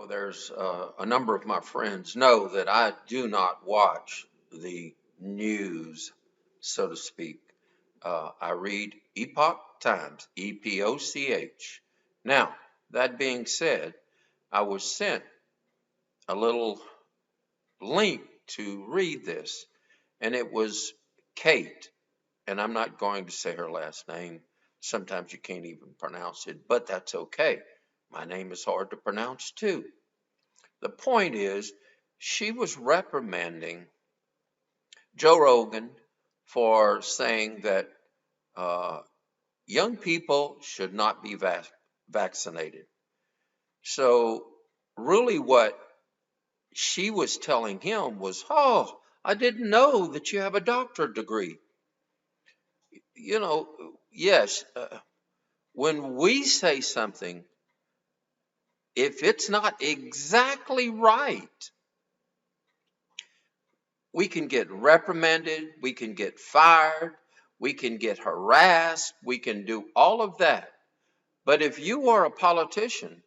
There's a number of my friends know that I do not watch the news, so to speak. I read Epoch Times, EPOCH. Now, that being said, I was sent a little link to read this, and it was Kate, and I'm not going to say her last name. Sometimes you can't even pronounce it, but that's okay. My name is hard to pronounce too. The point is, she was reprimanding Joe Rogan for saying that uh, young people should not be vaccinated. So, really, what she was telling him was, "Oh, I didn't know that you have a doctorate degree." Yes, when we say something, if it's not exactly right, we can get reprimanded, we can get fired, we can get harassed, we can do all of that. But if you are a politician,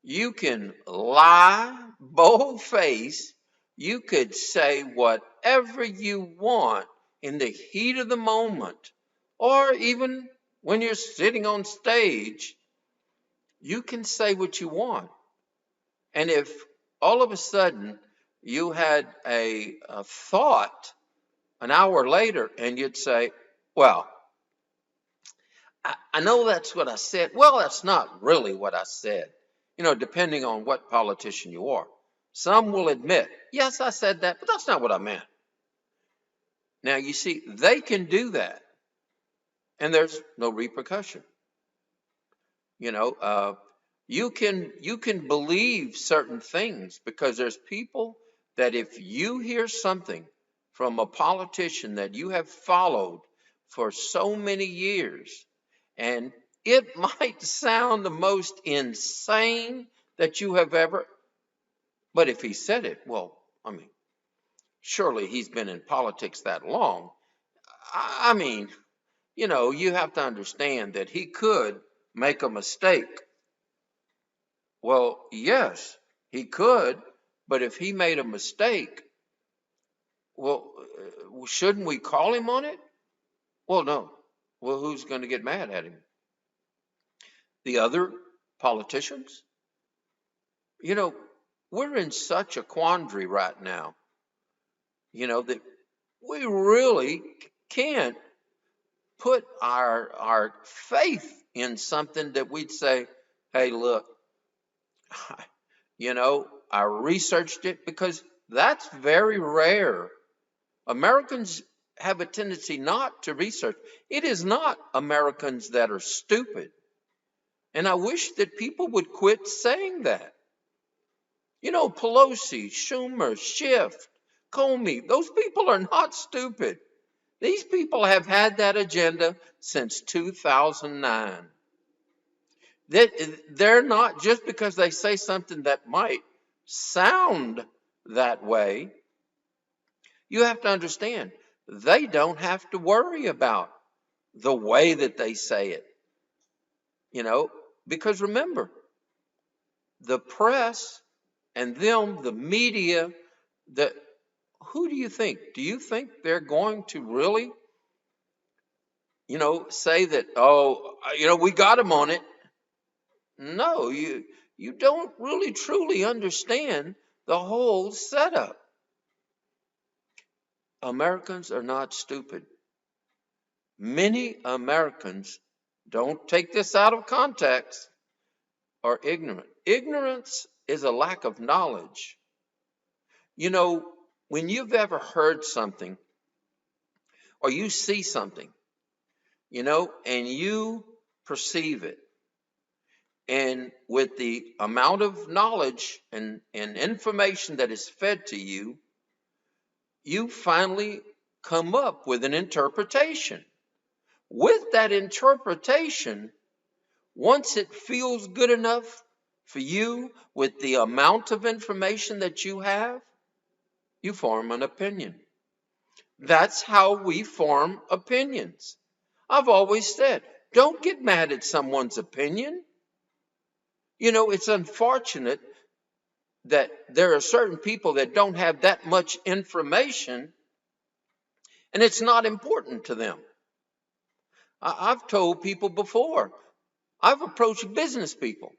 you can lie bold face, you could say whatever you want in the heat of the moment, or even when you're sitting on stage, you can say what you want. And if all of a sudden you had a thought an hour later and you'd say, well, I know that's what I said. Well, that's not really what I said, depending on what politician you are. Some will admit, yes, I said that, but that's not what I meant. Now, you see, they can do that, and there's no repercussion. You know, uh, you can believe certain things because there's people that if you hear something from a politician that you have followed for so many years, and it might sound the most insane that you have ever, but if he said it, well, I mean, surely he's been in politics that long. I mean, you have to understand that he could make a mistake. Well, yes, he could, but if he made a mistake, well, shouldn't we call him on it? Well, no. Well, who's going to get mad at him? The other politicians? You know, we're in such a quandary right now, that we really can't put our faith in something that we'd say, hey, look, I researched it because that's very rare. Americans have a tendency not to research. It is not Americans that are stupid. And I wish that people would quit saying that. Pelosi, Schumer, Schiff, Comey, those people are not stupid. These people have had that agenda since 2009. They're not, just because they say something that might sound that way, you have to understand, they don't have to worry about the way that they say it, you know, because remember, the press and the media, the, who do you think? Do you think they're going to really, say that, oh, we got them on it? No, you don't really truly understand the whole setup. Americans are not stupid. Many Americans, don't take this out of context, are ignorant. Ignorance is a lack of knowledge. You know, when you've ever heard something or you see something, and you perceive it, and with the amount of knowledge and information that is fed to you, you finally come up with an interpretation. With that interpretation, once it feels good enough for you with the amount of information that you have, you form an opinion. That's how we form opinions. I've always said, don't get mad at someone's opinion. You know, it's unfortunate that there are certain people that don't have that much information and it's not important to them. I've told people before, I've approached business people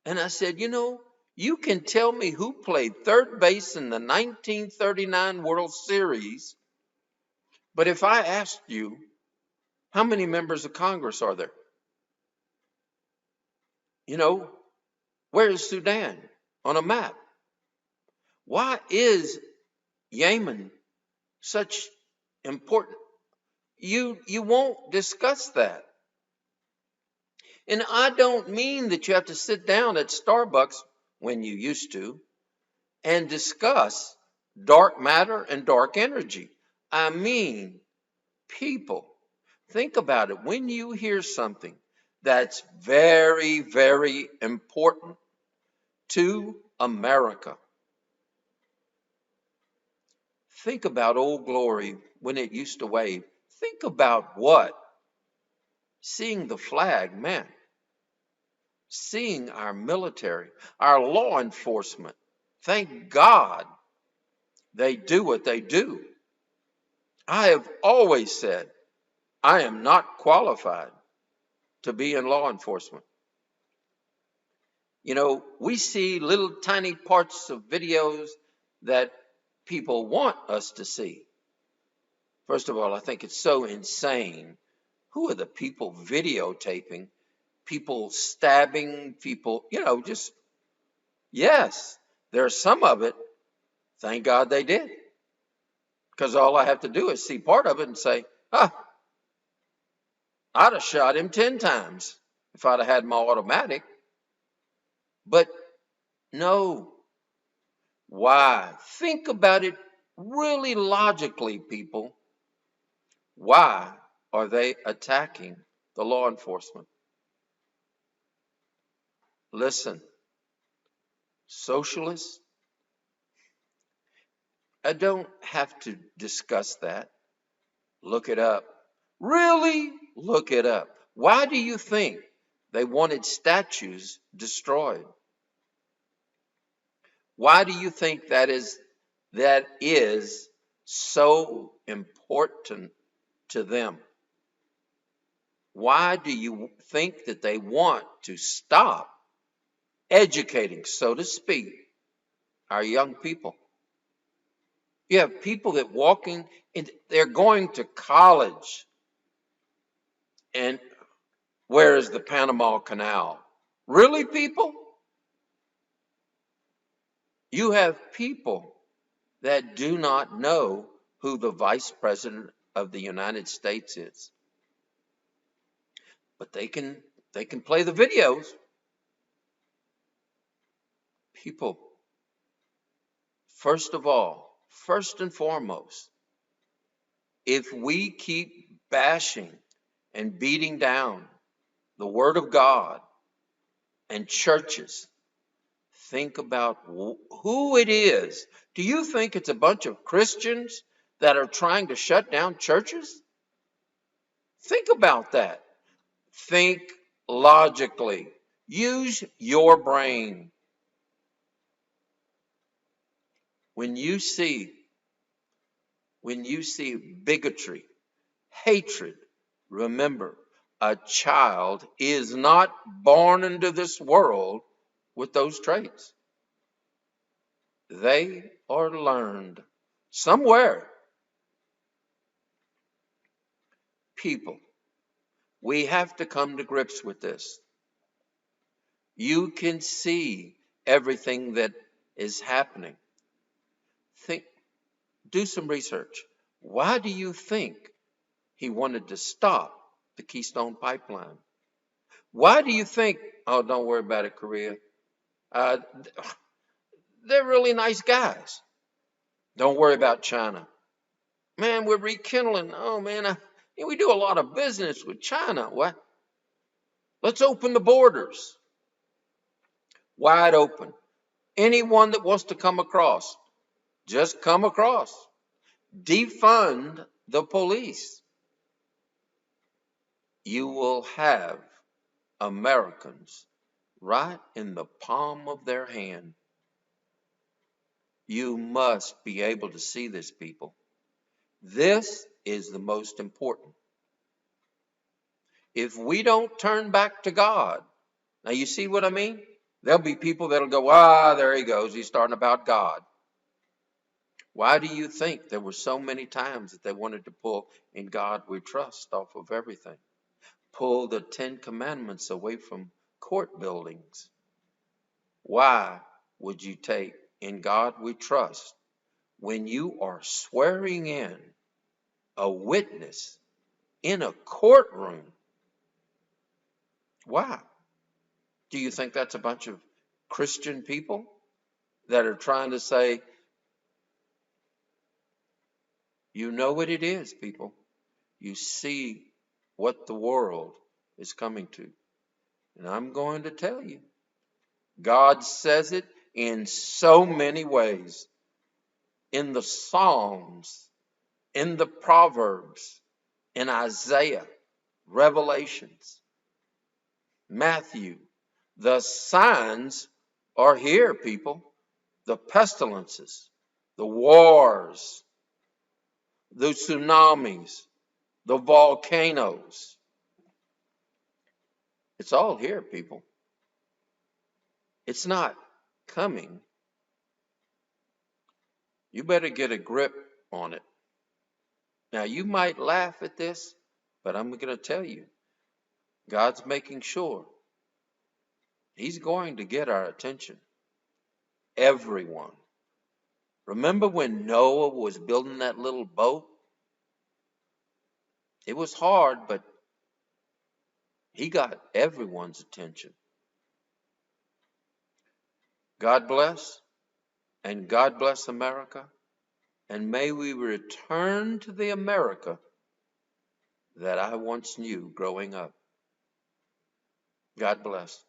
and I said, you know, you can tell me who played third base in the 1939 World Series, but if I asked you, how many members of Congress are there? You know, where is Sudan on a map? Why is Yemen such important? You won't discuss that. And I don't mean that you have to sit down at Starbucks when you used to and discuss dark matter and dark energy. I mean, people, think about it. When you hear something that's very, very important to America, think about Old Glory when it used to wave. Think about what? Seeing the flag, man. Seeing our military, our law enforcement. Thank God they do what they do. I have always said I am not qualified to be in law enforcement. You know, we see little tiny parts of videos that people want us to see. First of all, I think it's so insane. Who are the people videotaping? People stabbing, people, you know, just, yes, there's some of it. Thank God they did. Because all I have to do is see part of it and say, ah, I'd have shot him 10 times if I'd have had my automatic. But no. Why? Think about it really logically, people. Why are they attacking the law enforcement? Listen, socialists, I don't have to discuss that. Look it up. Really? Look it up. Why do you think they wanted statues destroyed? Why do you think that is so important to them? Why do you think that they want to stop educating, so to speak, our young people? You have people that walking in, they're going to college. And where is the Panama Canal? Really, people? You have people that do not know who the Vice President of the United States is. But they can play the videos. People, first of all, first and foremost, if we keep bashing and beating down the Word of God and churches, think about who it is. Do you think it's a bunch of Christians that are trying to shut down churches? Think about that. Think logically. Use your brain. When you see bigotry, hatred, remember, a child is not born into this world with those traits. They are learned somewhere. People, we have to come to grips with this. You can see everything that is happening. Do some research. Why do you think he wanted to stop the Keystone Pipeline? Why do you think, oh, don't worry about it, Korea. Uh, they're really nice guys. Don't worry about China. Man, we're rekindling. Oh, man, we do a lot of business with China. What? Let's open the borders wide open. Anyone that wants to come across, just come across. Defund the police. You will have Americans right in the palm of their hand. You must be able to see this, people. This is the most important. If we don't turn back to God, now you see what I mean? There'll be people that'll go, there he goes. He's starting about God. Why do you think there were so many times that they wanted to pull "In God We Trust" off of everything? Pull the Ten Commandments away from court buildings. Why would you take "In God We Trust" when you are swearing in a witness in a courtroom? Why? Do you think that's a bunch of Christian people that are trying to say, you know what it is, people? You see what the world is coming to. And I'm going to tell you, God says it in so many ways. In the Psalms, in the Proverbs, in Isaiah, Revelations, Matthew. The signs are here, people. The pestilences, the wars, the tsunamis, the volcanoes. It's all here, people. It's not coming. You better get a grip on it. Now, you might laugh at this, but I'm going to tell you, God's making sure He's going to get our attention. Everyone. Remember when Noah was building that little boat? It was hard, but he got everyone's attention. God bless, and God bless America, and may we return to the America that I once knew growing up. God bless.